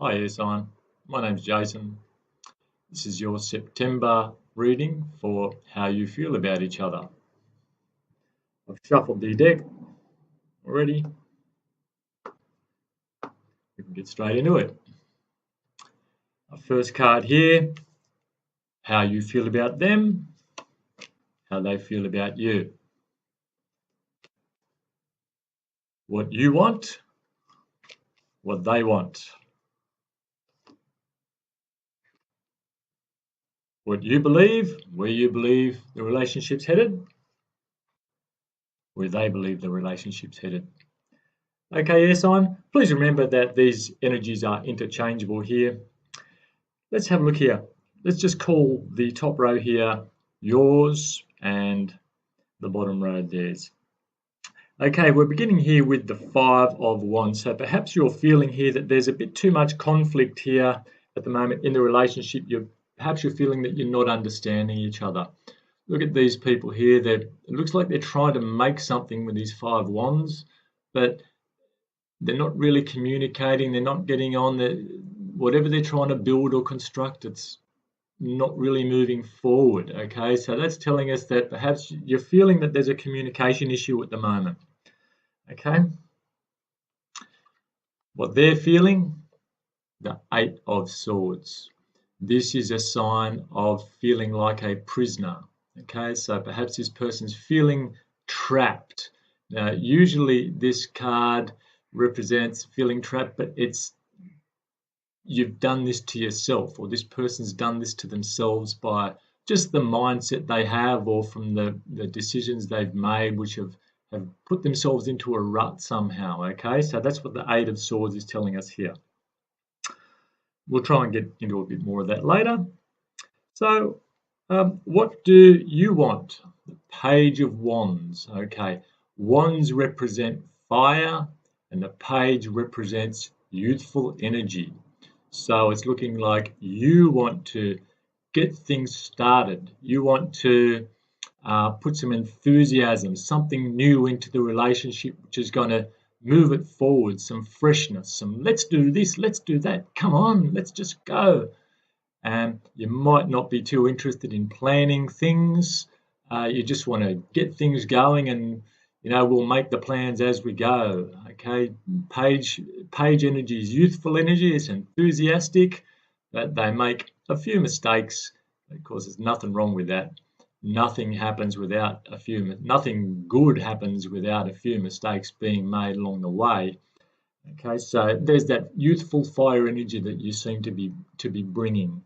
Hi, Esan. My name's Jason. This is your September reading for how you feel about each other. I've shuffled the deck already. We can get straight into it. Our first card here, how you feel about them, how they feel about you. What you want, what they want. What you believe, where you believe the relationship's headed, where they believe the relationship's headed. Okay, Esan, please remember that these energies are interchangeable here. Let's have a look here. Let's just call the top row here yours and the bottom row theirs. Okay, we're beginning here with the Five of Wands. So perhaps you're feeling here that there's a bit too much conflict here at the moment in the relationship. Perhaps you're feeling that you're not understanding each other. Look at these people here. It looks like they're trying to make something with these Five Wands, but they're not really communicating. They're not getting on. Whatever they're trying to build or construct, it's not really moving forward. Okay, so that's telling us that perhaps you're feeling that there's a communication issue at the moment. Okay, what they're feeling, the Eight of Swords. This is a sign of feeling like a prisoner. Okay, so perhaps this person's feeling trapped. Now, usually this card represents feeling trapped, but you've done this to yourself, or this person's done this to themselves by just the mindset they have, or from the decisions they've made, which have put themselves into a rut somehow. Okay, so that's what the Eight of Swords is telling us here. We'll try and get into a bit more of that later. So what do you want? The Page of Wands. Okay, wands represent fire and the page represents youthful energy. So it's looking like you want to get things started. You want to put some enthusiasm, something new into the relationship, which is going to move it forward, some freshness, some let's do this, let's do that, come on, let's just go. And you might not be too interested in planning things. You just want to get things going, and we'll make the plans as we go. Okay, page energy is youthful energy. It's enthusiastic, but they make a few mistakes. Of course, there's nothing wrong with that. Nothing happens without nothing good happens without a few mistakes being made along the way. Okay, so there's that youthful fire energy that you seem to be bringing.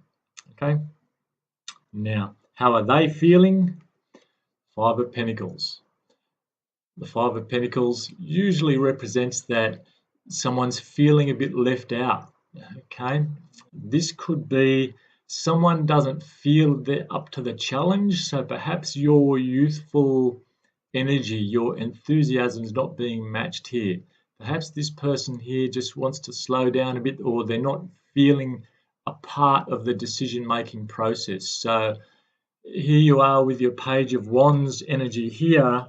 Okay, now how are they feeling? Five of Pentacles. The Five of Pentacles usually represents that someone's feeling a bit left out. Okay, this could be someone doesn't feel they're up to the challenge, so perhaps your youthful energy, your enthusiasm is not being matched here. Perhaps this person here just wants to slow down a bit, or they're not feeling a part of the decision-making process. So here you are with your Page of Wands energy here.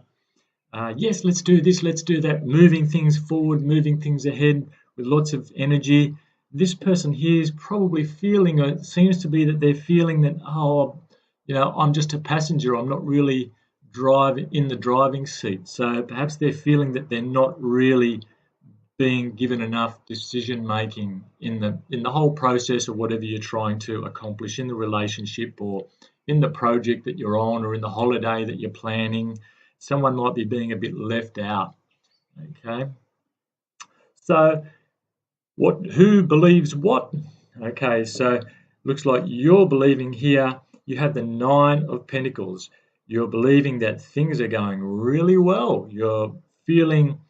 Yes, let's do this, let's do that, moving things forward, moving things ahead with lots of energy. This person here is probably feeling, it seems to be that they're feeling that, I'm just a passenger, I'm not really in the driving seat. So perhaps they're feeling that they're not really being given enough decision making in the whole process of whatever you're trying to accomplish in the relationship, or in the project that you're on, or in the holiday that you're planning. Someone might be being a bit left out. Okay, so who believes what? Okay, so looks like you're believing here. You have the Nine of Pentacles. You're believing that things are going really well. You're feeling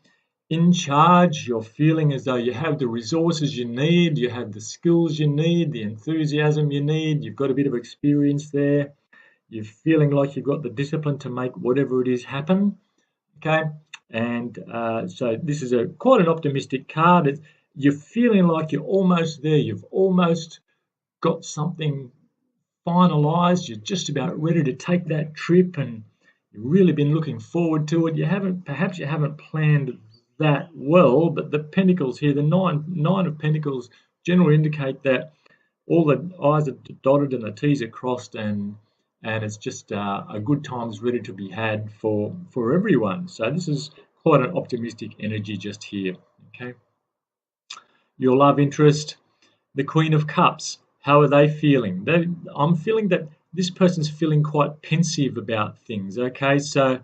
in charge. You're feeling as though you have the resources you need, you have the skills you need, the enthusiasm you need, you've got a bit of experience there. You're feeling like you've got the discipline to make whatever it is happen. Okay, and so this is quite an optimistic card. You're feeling like you're almost there. You've almost got something finalized. You're just about ready to take that trip, and you've really been looking forward to it. Perhaps you haven't planned that well, but the Pentacles here, the nine of Pentacles, generally indicate that all the I's are dotted and the T's are crossed, and it's just a good times ready to be had for everyone. So this is quite an optimistic energy just here. Okay. Your love interest, the Queen of Cups. How are they feeling? I'm feeling that this person's feeling quite pensive about things. Okay, so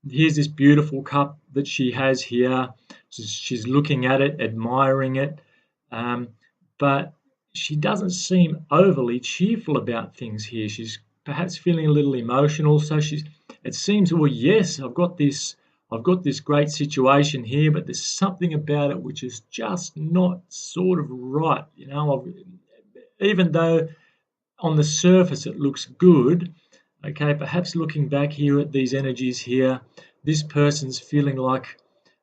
here's this beautiful cup that she has here. She's looking at it, admiring it, but she doesn't seem overly cheerful about things here. She's perhaps feeling a little emotional. So it seems, well, yes, I've got this great situation here, but there's something about it which is just not sort of right. Even though on the surface it looks good, okay, perhaps looking back here at these energies here, this person's feeling like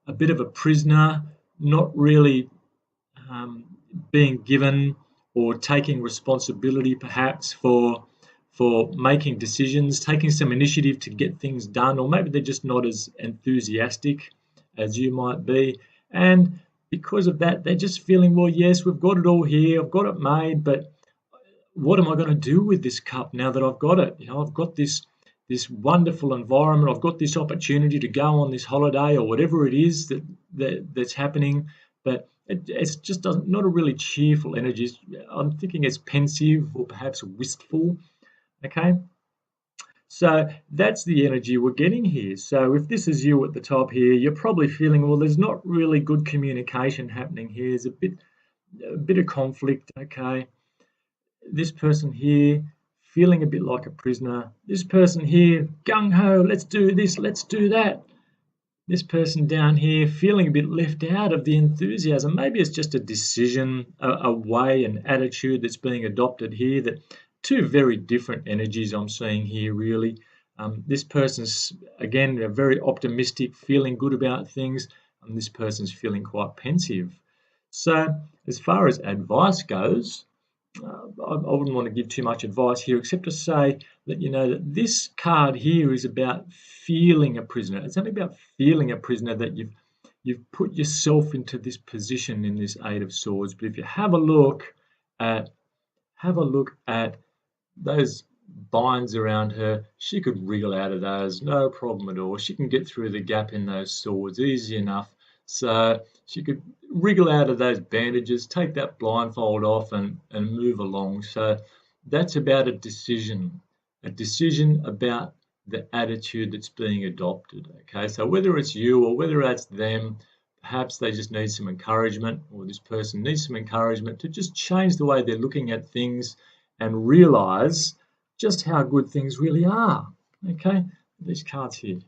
a bit of a prisoner, not really being given or taking responsibility perhaps for making decisions, taking some initiative to get things done, or maybe they're just not as enthusiastic as you might be. And because of that, they're just feeling, well, yes, we've got it all here, I've got it made, but what am I going to do with this cup now that I've got it? I've got this wonderful environment, I've got this opportunity to go on this holiday or whatever it is that's happening, but it's just not a really cheerful energy. I'm thinking it's pensive or perhaps wistful. Okay, so that's the energy we're getting here. So if this is you at the top here, you're probably feeling, well, there's not really good communication happening here. There's a bit of conflict. Okay, this person here feeling a bit like a prisoner. This person here, gung-ho, let's do this, let's do that. This person down here feeling a bit left out of the enthusiasm. Maybe it's just a decision, a way, an attitude that's being adopted here. That two very different energies I'm seeing here, really. This person's, again, very optimistic, feeling good about things, and this person's feeling quite pensive. So as far as advice goes, I wouldn't want to give too much advice here, except to say that that this card here is about feeling a prisoner. It's only about feeling a prisoner, that you've put yourself into this position in this Eight of Swords. But if you have a look at those binds around her, she could wriggle out of those, no problem at all. She can get through the gap in those swords easy enough. So she could wriggle out of those bandages, take that blindfold off and move along. So that's about a decision about the attitude that's being adopted. Okay, so whether it's you or whether it's them, perhaps they just need some encouragement, or this person needs some encouragement to just change the way they're looking at things and realize just how good things really are. Okay, these cards here.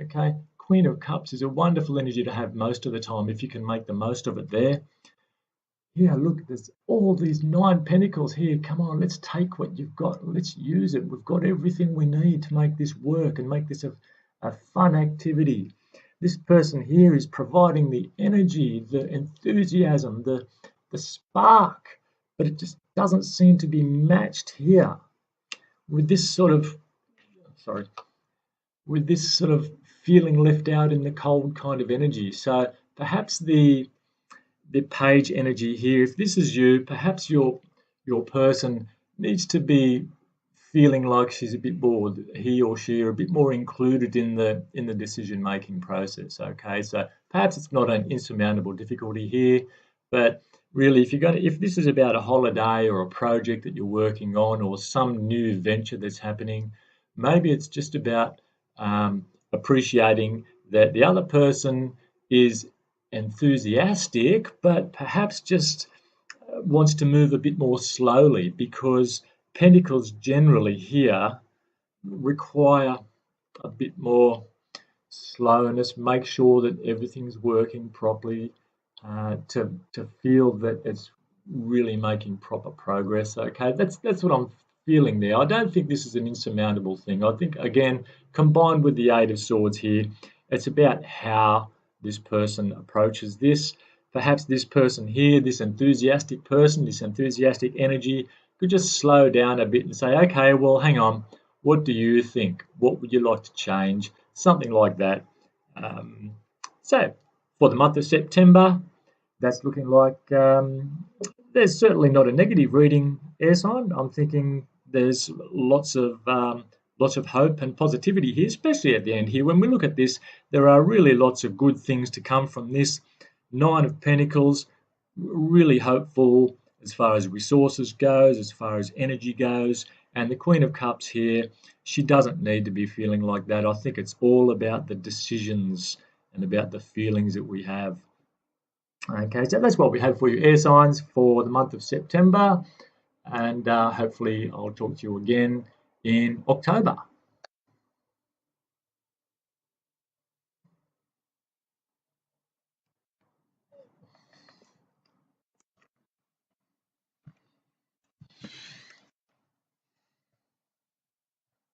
Okay, Queen of Cups is a wonderful energy to have most of the time if you can make the most of it there. Yeah, look, there's all these 9 pentacles here. Come on, let's take what you've got. Let's use it. We've got everything we need to make this work and make this a fun activity. This person here is providing the energy, the enthusiasm, the spark, but it just doesn't seem to be matched here with this sort of, feeling left out in the cold kind of energy. So perhaps the Page energy here, if this is you, perhaps your person needs to be feeling like she's a bit more, he or she are a bit more included in the decision making process. Okay, so perhaps it's not an insurmountable difficulty here, but really, if this is about a holiday or a project that you're working on or some new venture that's happening, maybe it's just about appreciating that the other person is enthusiastic, but perhaps just wants to move a bit more slowly, because Pentacles generally here require a bit more slowness, make sure that everything's working properly, to feel that it's really making proper progress. Okay, that's what I'm feeling there. I don't think this is an insurmountable thing. I think, again, combined with the Eight of Swords here, it's about how this person approaches this. Perhaps this person here, this enthusiastic person, this enthusiastic energy, could just slow down a bit and say, okay, well, hang on, what do you think? What would you like to change? Something like that. So for the month of September, that's looking like there's certainly not a negative reading, air sign. I'm thinking there's lots of hope and positivity here, especially at the end here. When we look at this, there are really lots of good things to come from this. Nine of Pentacles, really hopeful as far as resources goes, as far as energy goes. And the Queen of Cups here, she doesn't need to be feeling like that. I think it's all about the decisions and about the feelings that we have. Okay, so that's what we have for you, air signs, for the month of September. And hopefully I'll talk to you again in October.